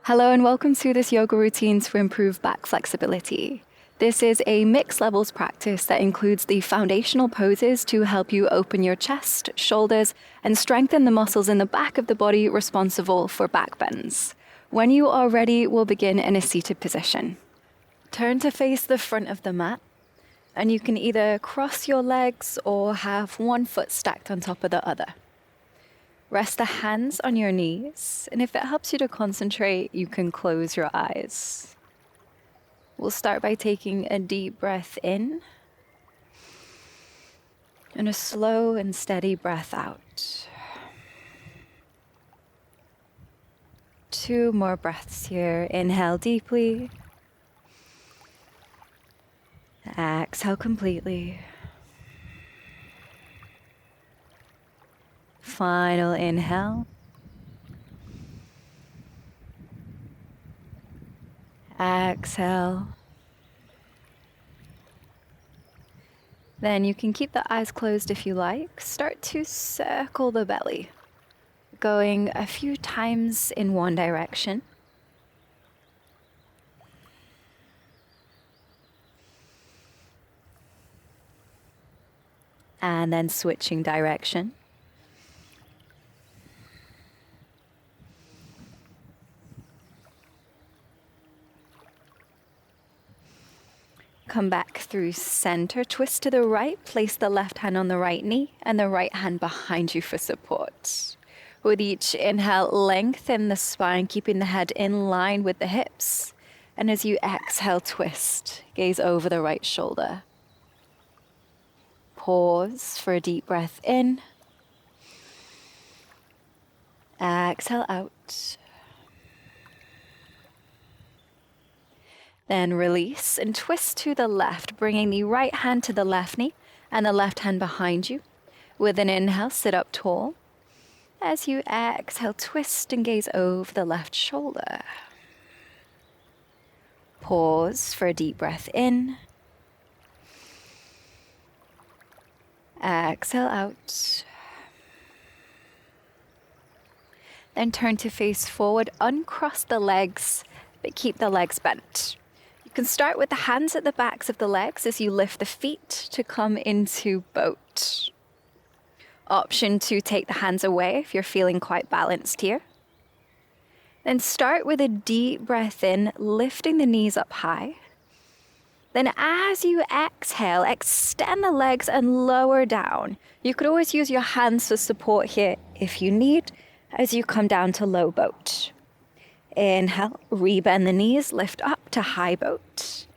Hello and welcome to this yoga routine to improve back flexibility. This is a mixed levels practice that includes the foundational poses to help you open your chest, shoulders, and strengthen the muscles in the back of the body responsible for back bends. When you are ready, we'll begin in a seated position. Turn to face the front of the mat, and you can either cross your legs or have one foot stacked on top of the other. Rest the hands on your knees, and if it helps you to concentrate, you can close your eyes. We'll start by taking a deep breath in and a slow and steady breath out. 2 more breaths here. Inhale deeply. Exhale completely. Final inhale. Exhale. Then you can keep the eyes closed if you like. Start to circle the belly, going a few times in one direction. And then switching direction. Come back through center, twist to the right, place the left hand on the right knee and the right hand behind you for support. With each inhale, lengthen the spine, keeping the head in line with the hips. And as you exhale, twist, gaze over the right shoulder. Pause for a deep breath in. Exhale out. Then release and twist to the left, bringing the right hand to the left knee and the left hand behind you. With an inhale, sit up tall. As you exhale, twist and gaze over the left shoulder. Pause for a deep breath in. Exhale out. Then turn to face forward, uncross the legs, but keep the legs bent. You can start with the hands at the backs of the legs as you lift the feet to come into boat. Option to take the hands away if you're feeling quite balanced here. Then start with a deep breath in, lifting the knees up high. Then as you exhale, extend the legs and lower down. You could always use your hands for support here if you need, as you come down to low boat. Inhale, rebend the knees, lift up to high boat.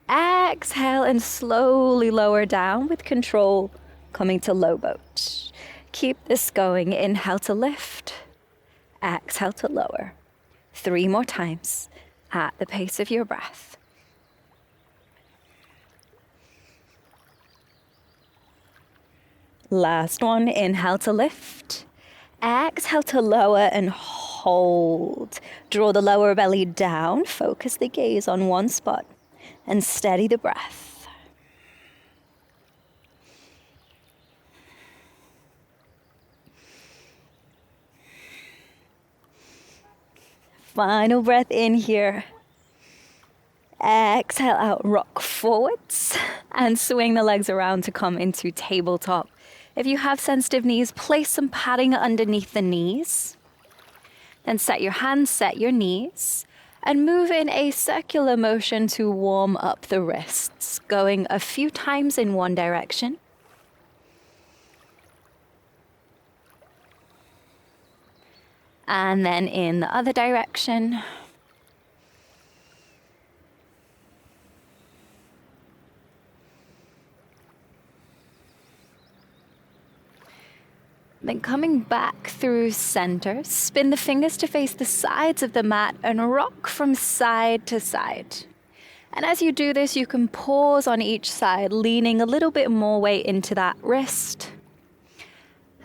Exhale and slowly lower down with control, coming to low boat. Keep this going. Inhale to lift, exhale to lower. 3 more times at the pace of your breath. Last one, inhale to lift. Exhale to lower and hold. Draw the lower belly down, focus the gaze on one spot, and steady the breath. Final breath in here. Exhale out, rock forwards, and swing the legs around to come into tabletop. If you have sensitive knees, place some padding underneath the knees. Then set your hands, set your knees, and move in a circular motion to warm up the wrists, going a few times in one direction. And then in the other direction. Then coming back through center, spin the fingers to face the sides of the mat and rock from side to side. And as you do this, you can pause on each side, leaning a little bit more weight into that wrist,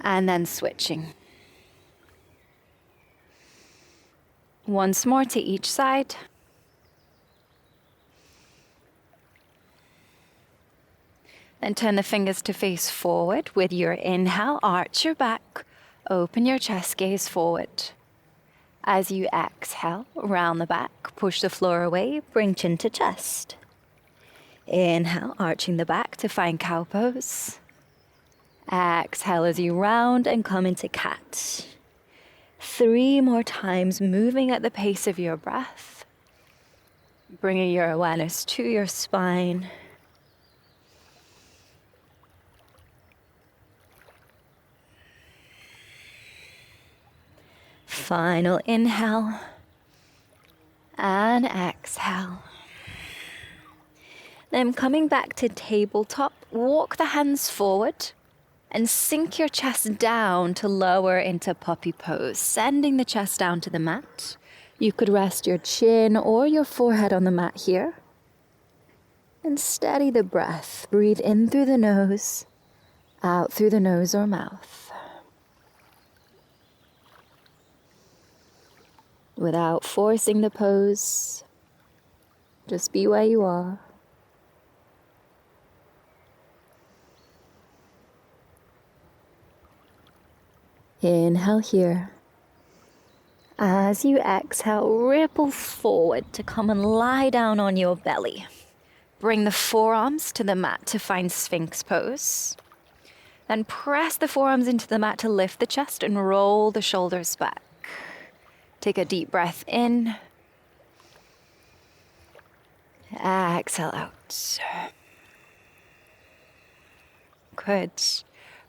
and then switching. Once more to each side. Then turn the fingers to face forward. With your inhale, arch your back, open your chest, gaze forward. As you exhale, round the back, push the floor away, bring chin to chest. Inhale, arching the back to find cow pose. Exhale as you round and come into cat. 3 more times, moving at the pace of your breath. Bringing your awareness to your spine. Final inhale and exhale. Then coming back to tabletop, walk the hands forward and sink your chest down to lower into puppy pose, sending the chest down to the mat. You could rest your chin or your forehead on the mat here. And steady the breath. Breathe in through the nose, out through the nose or mouth. Without forcing the pose, just be where you are. Inhale here. As you exhale, ripple forward to come and lie down on your belly. Bring the forearms to the mat to find Sphinx pose. Then press the forearms into the mat to lift the chest and roll the shoulders back. Take a deep breath in. Exhale out. Good.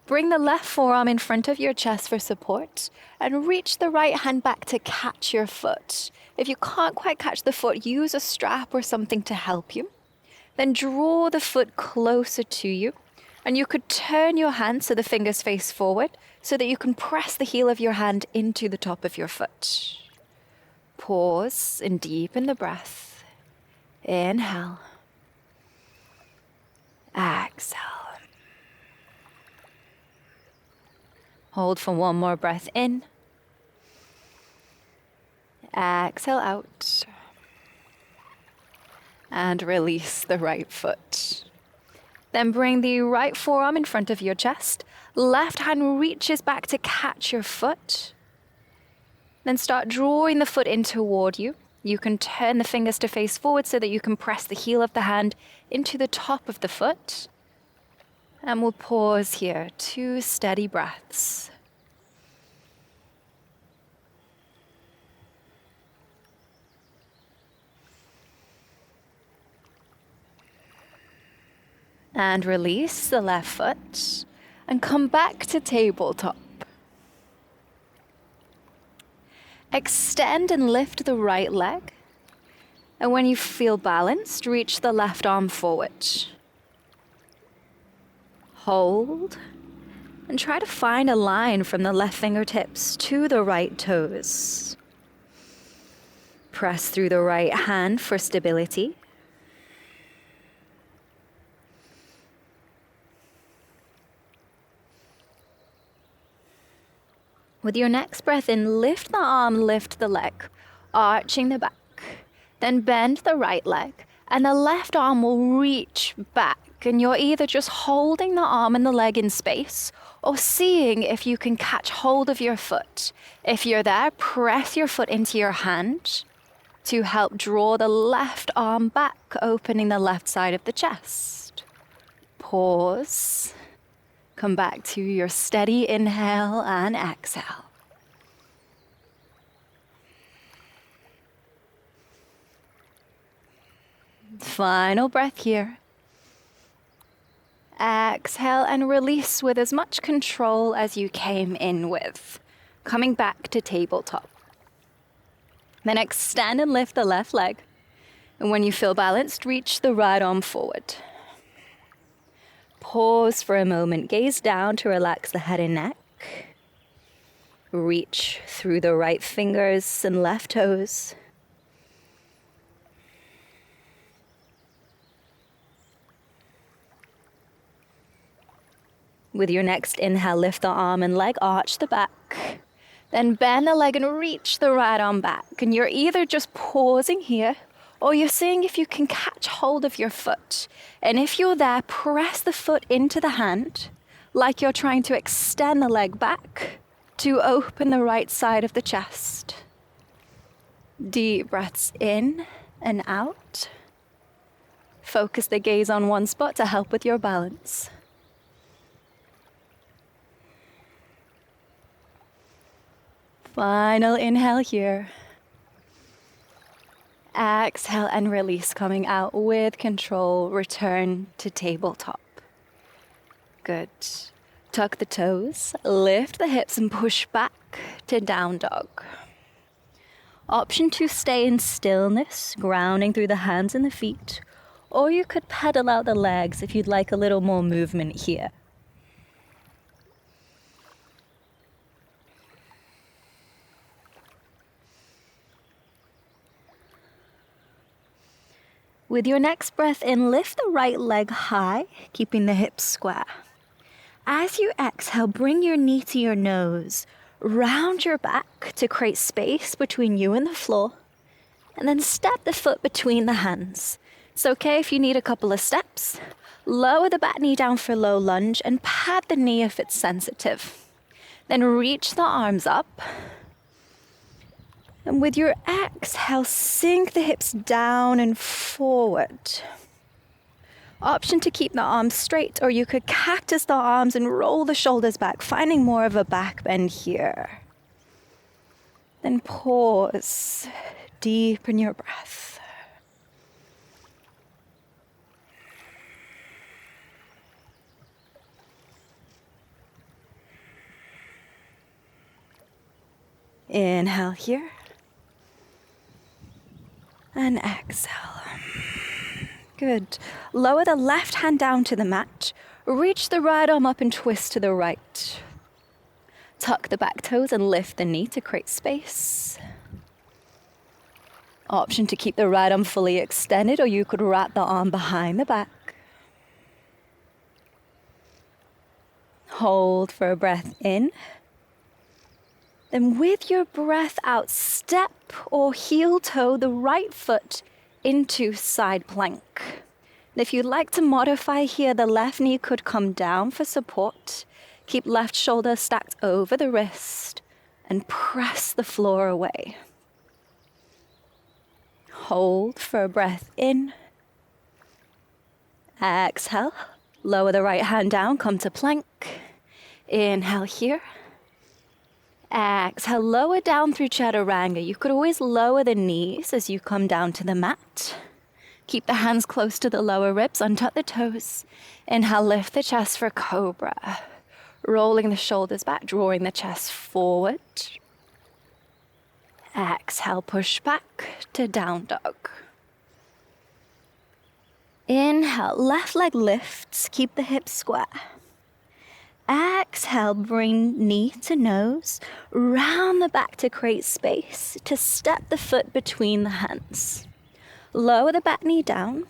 Bring the left forearm in front of your chest for support and reach the right hand back to catch your foot. If you can't quite catch the foot, use a strap or something to help you. Then draw the foot closer to you, and you could turn your hand so the fingers face forward so that you can press the heel of your hand into the top of your foot. Pause and deepen the breath. Inhale. Exhale. Hold for one more breath in. Exhale out. And release the right foot. Then bring the right forearm in front of your chest. Left hand reaches back to catch your foot. Then start drawing the foot in toward you. You can turn the fingers to face forward so that you can press the heel of the hand into the top of the foot. And we'll pause here, 2 steady breaths. And release the left foot and come back to tabletop. Extend and lift the right leg. And when you feel balanced, reach the left arm forward. Hold, and try to find a line from the left fingertips to the right toes. Press through the right hand for stability. With your next breath in, lift the arm, lift the leg, arching the back. Then bend the right leg, and the left arm will reach back. And you're either just holding the arm and the leg in space or seeing if you can catch hold of your foot. If you're there, press your foot into your hand to help draw the left arm back, opening the left side of the chest. Pause. Come back to your steady inhale and exhale. Final breath here. Exhale and release with as much control as you came in with. Coming back to tabletop. Then extend and lift the left leg. And when you feel balanced, reach the right arm forward. Pause for a moment. Gaze down to relax the head and neck. Reach through the right fingers and left toes. With your next inhale, lift the arm and leg, arch the back. Then bend the leg and reach the right arm back. And you're either just pausing here, or you're seeing if you can catch hold of your foot. And if you're there, press the foot into the hand, like you're trying to extend the leg back to open the right side of the chest. Deep breaths in and out. Focus the gaze on one spot to help with your balance. Final inhale here. Exhale and release, coming out with control. Return to tabletop. Good. Tuck the toes, lift the hips and push back to down dog. Option to stay in stillness, grounding through the hands and the feet, or you could pedal out the legs if you'd like a little more movement here. With your next breath in, lift the right leg high, keeping the hips square. As you exhale, bring your knee to your nose, round your back to create space between you and the floor, and then step the foot between the hands. It's okay if you need a couple of steps. Lower the back knee down for low lunge and pat the knee if it's sensitive. Then reach the arms up. And with your exhale, sink the hips down and forward. Option to keep the arms straight, or you could cactus the arms and roll the shoulders back, finding more of a back bend here. Then pause, deepen your breath. Inhale here. And exhale. Good. Lower the left hand down to the mat. Reach the right arm up and twist to the right. Tuck the back toes and lift the knee to create space. Option to keep the right arm fully extended, or you could wrap the arm behind the back. Hold for a breath in. Then with your breath out, step or heel toe the right foot into side plank. And if you'd like to modify here, the left knee could come down for support. Keep left shoulder stacked over the wrist and press the floor away. Hold for a breath in. Exhale. Lower the right hand down, come to plank. Inhale here. Exhale, lower down through Chaturanga. You could always lower the knees as you come down to the mat. Keep the hands close to the lower ribs, untuck the toes. Inhale, lift the chest for Cobra. Rolling the shoulders back, drawing the chest forward. Exhale, push back to down dog. Inhale, left leg lifts, keep the hips square. Exhale, bring knee to nose, round the back to create space, to step the foot between the hands. Lower the back knee down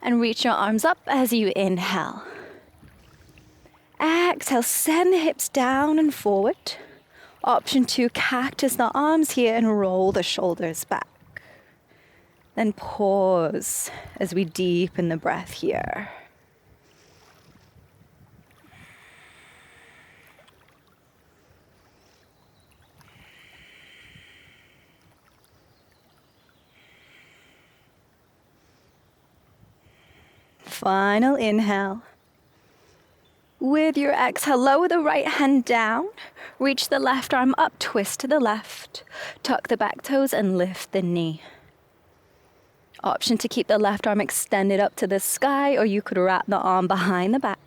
and reach your arms up as you inhale. Exhale, send the hips down and forward. Option to cactus the arms here and roll the shoulders back. Then pause as we deepen the breath here. Final inhale. With your exhale, lower the right hand down. Reach the left arm up, twist to the left. Tuck the back toes and lift the knee. Option to keep the left arm extended up to the sky, or you could wrap the arm behind the back.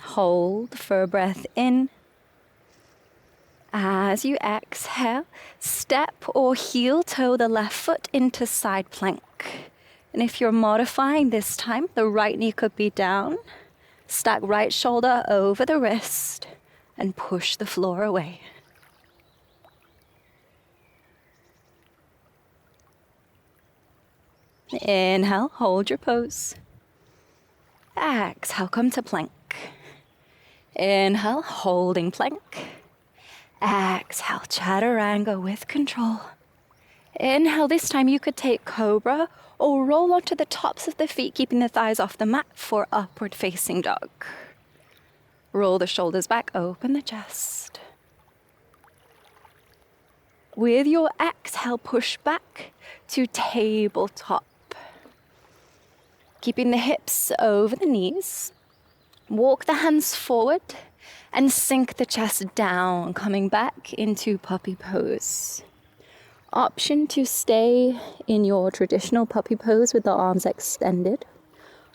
Hold for a breath in. As you exhale, step or heel toe the left foot into side plank. And if you're modifying this time, the right knee could be down. Stack right shoulder over the wrist and push the floor away. Inhale, hold your pose. Exhale, come to plank. Inhale, holding plank. Exhale, Chaturanga with control. Inhale, this time you could take Cobra or roll onto the tops of the feet, keeping the thighs off the mat for upward facing dog. Roll the shoulders back, open the chest. With your exhale, push back to tabletop. Keeping the hips over the knees. Walk the hands forward and sink the chest down, coming back into puppy pose. Option to stay in your traditional puppy pose with the arms extended.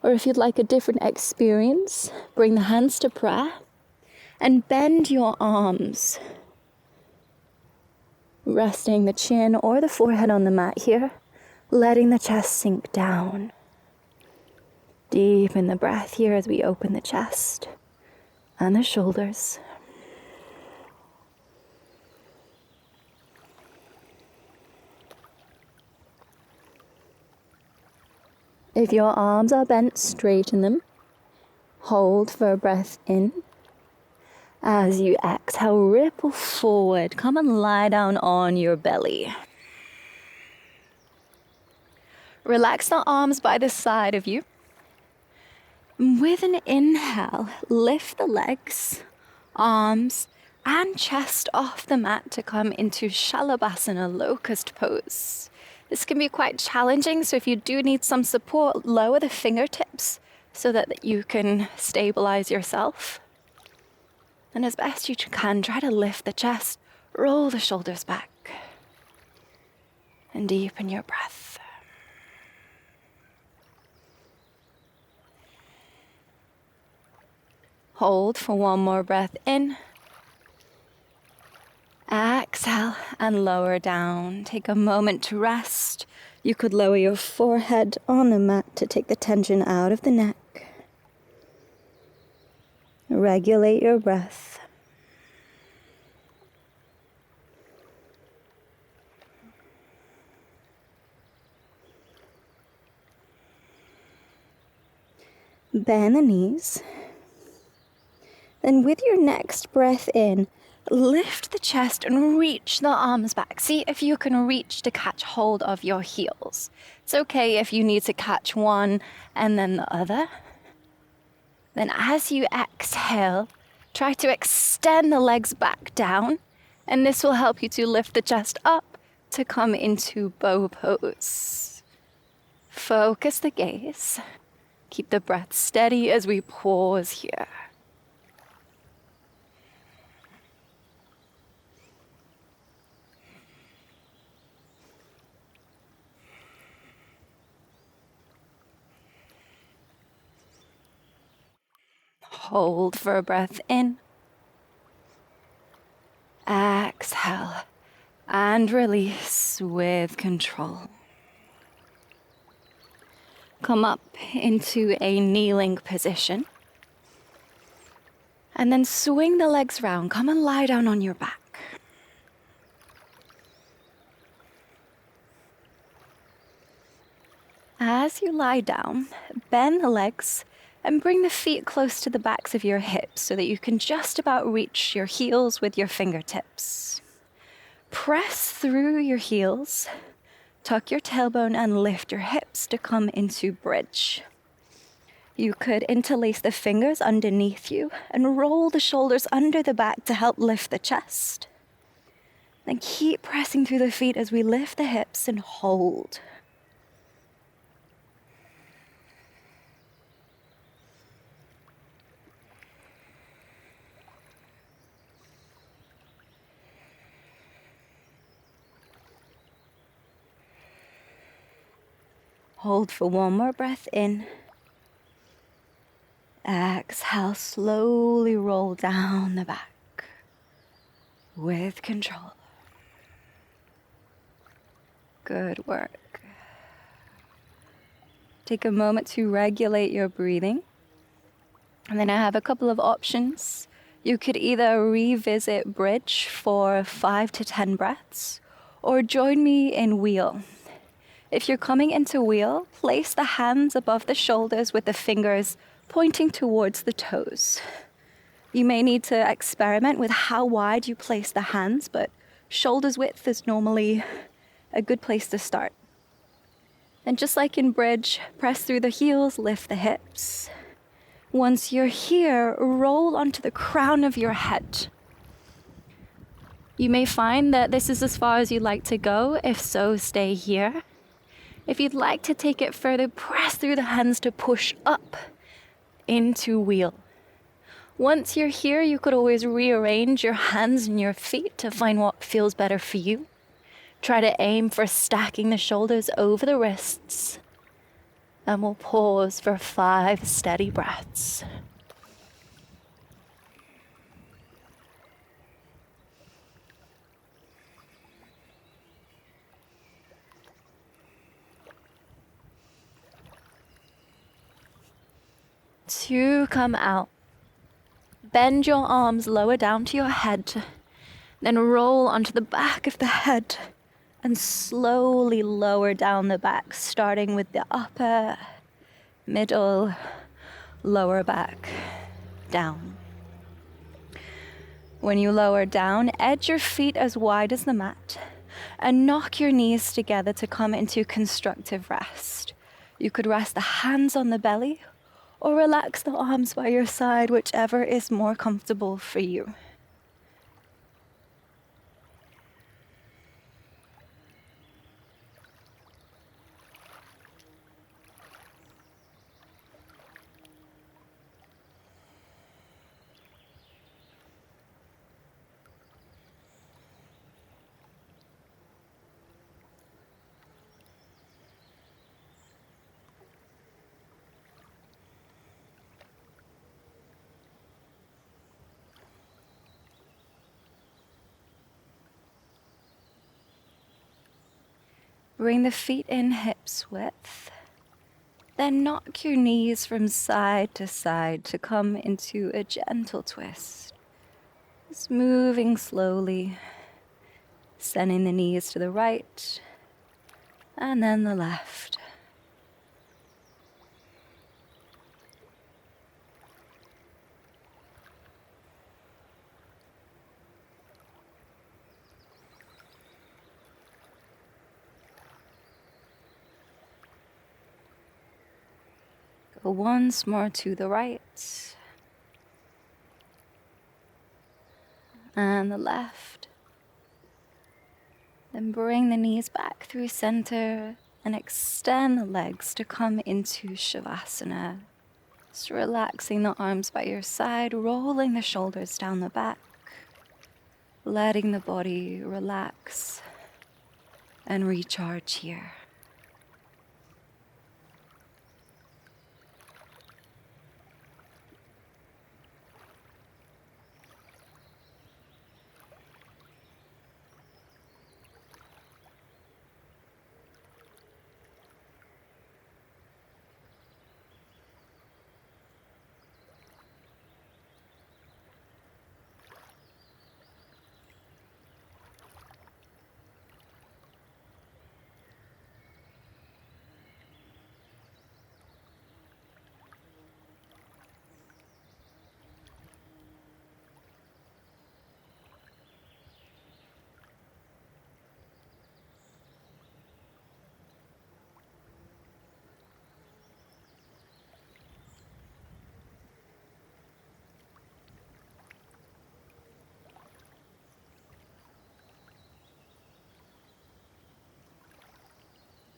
Or if you'd like a different experience, bring the hands to prayer and bend your arms. Resting the chin or the forehead on the mat here, letting the chest sink down. Deepen the breath here as we open the chest and the shoulders. If your arms are bent, straighten them. Hold for a breath in. As you exhale, ripple forward. Come and lie down on your belly. Relax the arms by the side of you. With an inhale, lift the legs, arms, and chest off the mat to come into Savasana, locust pose. This can be quite challenging, so if you do need some support, lower the fingertips so that you can stabilize yourself. And as best you can, try to lift the chest, roll the shoulders back, and deepen your breath. Hold for one more breath in. Exhale and lower down. Take a moment to rest. You could lower your forehead on the mat to take the tension out of the neck. Regulate your breath. Bend the knees. Then with your next breath in, lift the chest and reach the arms back. See if you can reach to catch hold of your heels. It's okay if you need to catch one and then the other. Then as you exhale, try to extend the legs back down, and this will help you to lift the chest up to come into bow pose. Focus the gaze. Keep the breath steady as we pause here. Hold for a breath in. Exhale and release with control. Come up into a kneeling position. And then swing the legs round. Come and lie down on your back. As you lie down, bend the legs and bring the feet close to the backs of your hips so that you can just about reach your heels with your fingertips. Press through your heels, tuck your tailbone and lift your hips to come into bridge. You could interlace the fingers underneath you and roll the shoulders under the back to help lift the chest. Then keep pressing through the feet as we lift the hips and hold. Hold for one more breath in. Exhale, slowly roll down the back with control. Good work. Take a moment to regulate your breathing. And then I have a couple of options. You could either revisit bridge for 5 to 10 breaths or join me in wheel. If you're coming into wheel, place the hands above the shoulders with the fingers pointing towards the toes. You may need to experiment with how wide you place the hands, but shoulders width is normally a good place to start. And just like in bridge, press through the heels, lift the hips. Once you're here, roll onto the crown of your head. You may find that this is as far as you'd like to go. If so, stay here. If you'd like to take it further, press through the hands to push up into wheel. Once you're here, you could always rearrange your hands and your feet to find what feels better for you. Try to aim for stacking the shoulders over the wrists. And we'll pause for 5 steady breaths. To come out. Bend your arms lower down to your head, then roll onto the back of the head and slowly lower down the back, starting with the upper, middle, lower back, down. When you lower down, edge your feet as wide as the mat and knock your knees together to come into constructive rest. You could rest the hands on the belly or relax the arms by your side, whichever is more comfortable for you. Bring the feet in hips width. Then knock your knees from side to side to come into a gentle twist. Just moving slowly, sending the knees to the right and then the left. Go once more to the right and the left. Then bring the knees back through center and extend the legs to come into Savasana. Just relaxing the arms by your side, rolling the shoulders down the back, letting the body relax and recharge here.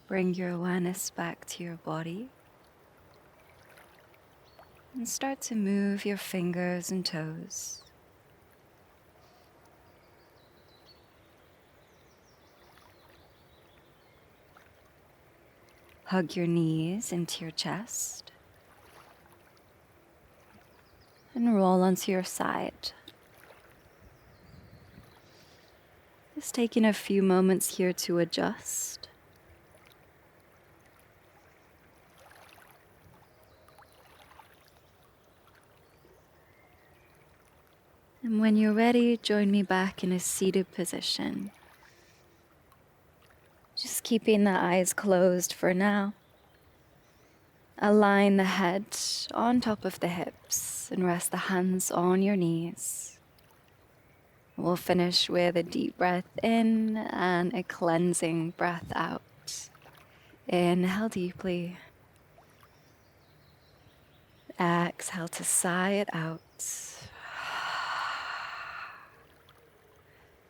Bring your awareness back to your body and start to move your fingers and toes. Hug your knees into your chest and roll onto your side. Just taking a few moments here to adjust. And when you're ready, join me back in a seated position. Just keeping the eyes closed for now. Align the head on top of the hips and rest the hands on your knees. We'll finish with a deep breath in and a cleansing breath out. Inhale deeply. Exhale to sigh it out.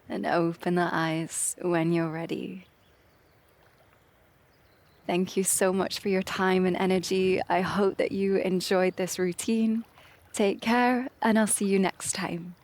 And open the eyes when you're ready. Thank you so much for your time and energy. I hope that you enjoyed this routine. Take care, and I'll see you next time.